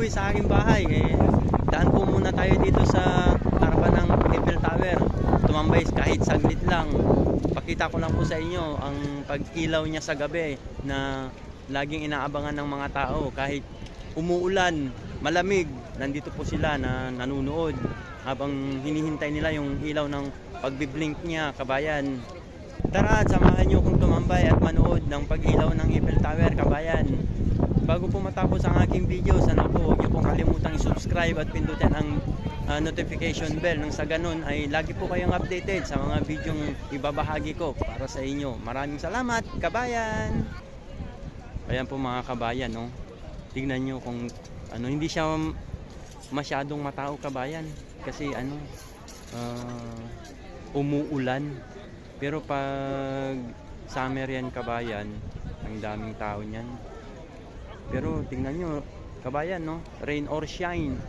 umuwi sa aking bahay. Daan po muna tayo dito sa harapan ng Eiffel Tower. Tumambay kahit saglit lang. Pakita ko lang po sa inyo ang pag-ilaw niya sa gabi na laging inaabangan ng mga tao. Kahit umuulan, malamig, nandito po sila na nanunood habang hinihintay nila yung ilaw ng pagbiblink niya, kabayan. Tara at samahan nyo kong tumambay at manood ng pag-ilaw ng Eiffel Tower, kabayan. Bago po matapos ang aking video, sana po huwag nyo pong kalimutang i-subscribe at pindutin ang notification bell nang sa ganun ay lagi po kayong updated sa mga videong ibabahagi ko para sa inyo. Maraming salamat, kabayan. Ayan po mga kabayan, no? Tignan nyo kung ano, hindi siya masyadong matao, kabayan, kasi umuulan. Pero pag summer yan, kabayan, ang daming tao niyan. Pero tingnan nyo, kabayan, no? Rain or shine,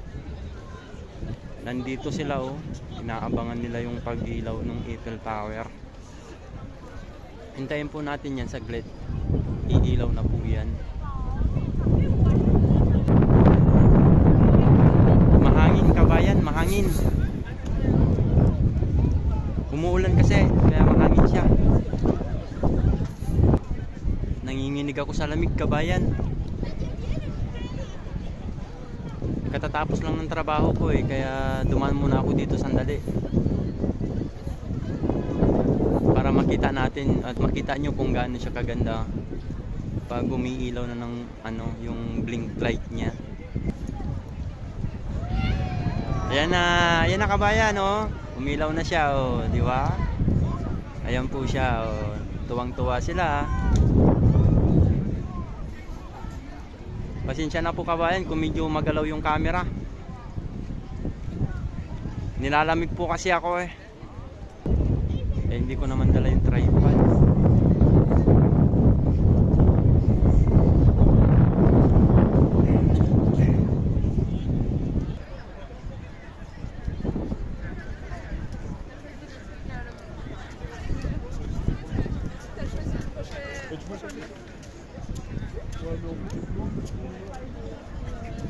nandito sila, oh. Inaabangan nila yung pag-ilaw ng Eiffel Tower. Hintayin po natin yan saglit. Iilaw na po yan. Mahangin, kabayan, mahangin. Umuulan kasi, kaya mahangin siya. Nanginginig ako sa lamig, kabayan. Katatapos lang ng trabaho ko, kaya dumaan muna ako dito sandali para makita natin at makita nyo kung gaano siya kaganda pag umiilaw na ng yung blink light niya. Ayan na kabayan, oh. Umilaw na siya, oh, di ba? Ayan po siya, oh. Tuwang-tuwa sila. Pasensya na po, kabayan, kung medyo magalaw yung camera. Nilalamig po kasi ako, hindi ko naman dala yung tripod.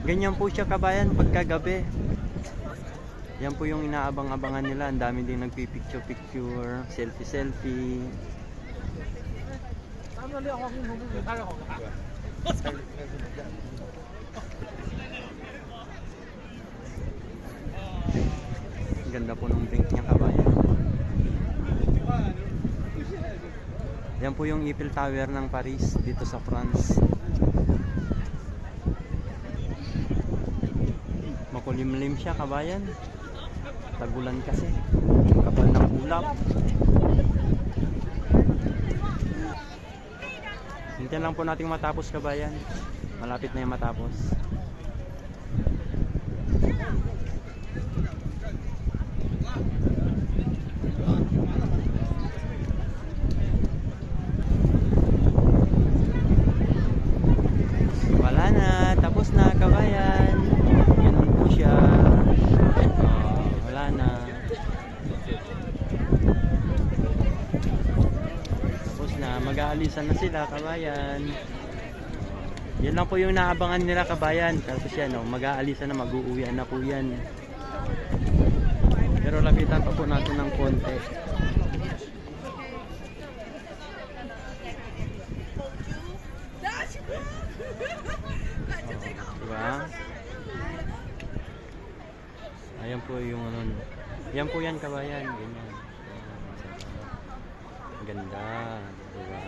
Ganyan po siya, kabayan, pagkagabi. Yan po yung inaabang-abangan nila. Ang dami din nagpipicture-picture, selfie-selfie. Ganda po ng blink niya, kabayan. Yan po yung Eiffel Tower ng Paris dito sa France. Makulimlim siya, kabayan. Tagulan kasi. Kapal ng ulap. Hintayin lang po natin matapos, kabayan. Malapit na yung matapos. Wala na. Tapos na, kabayan. Ganun po siya. Wala na. Tapos na. Mag-aalisan na sila, kabayan. Yan lang po yung naabangan nila, kabayan. Tapos yan, mag-aalisan na, mag-uuwian na po yan. Pero lapitan pa po natin ng konti. Diba? Ayan po yung yan po yan, kabayan. Ganyan. Ganda. Diba?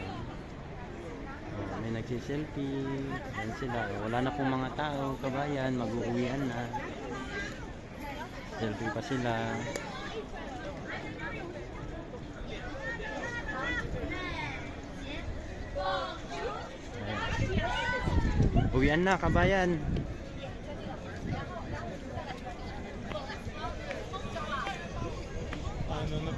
May nagsiselfie. Ayan sila. Wala na pong mga tao, kabayan. Mag-uuwian na. Selfie pa sila. Uwian na, kabayan. Ano na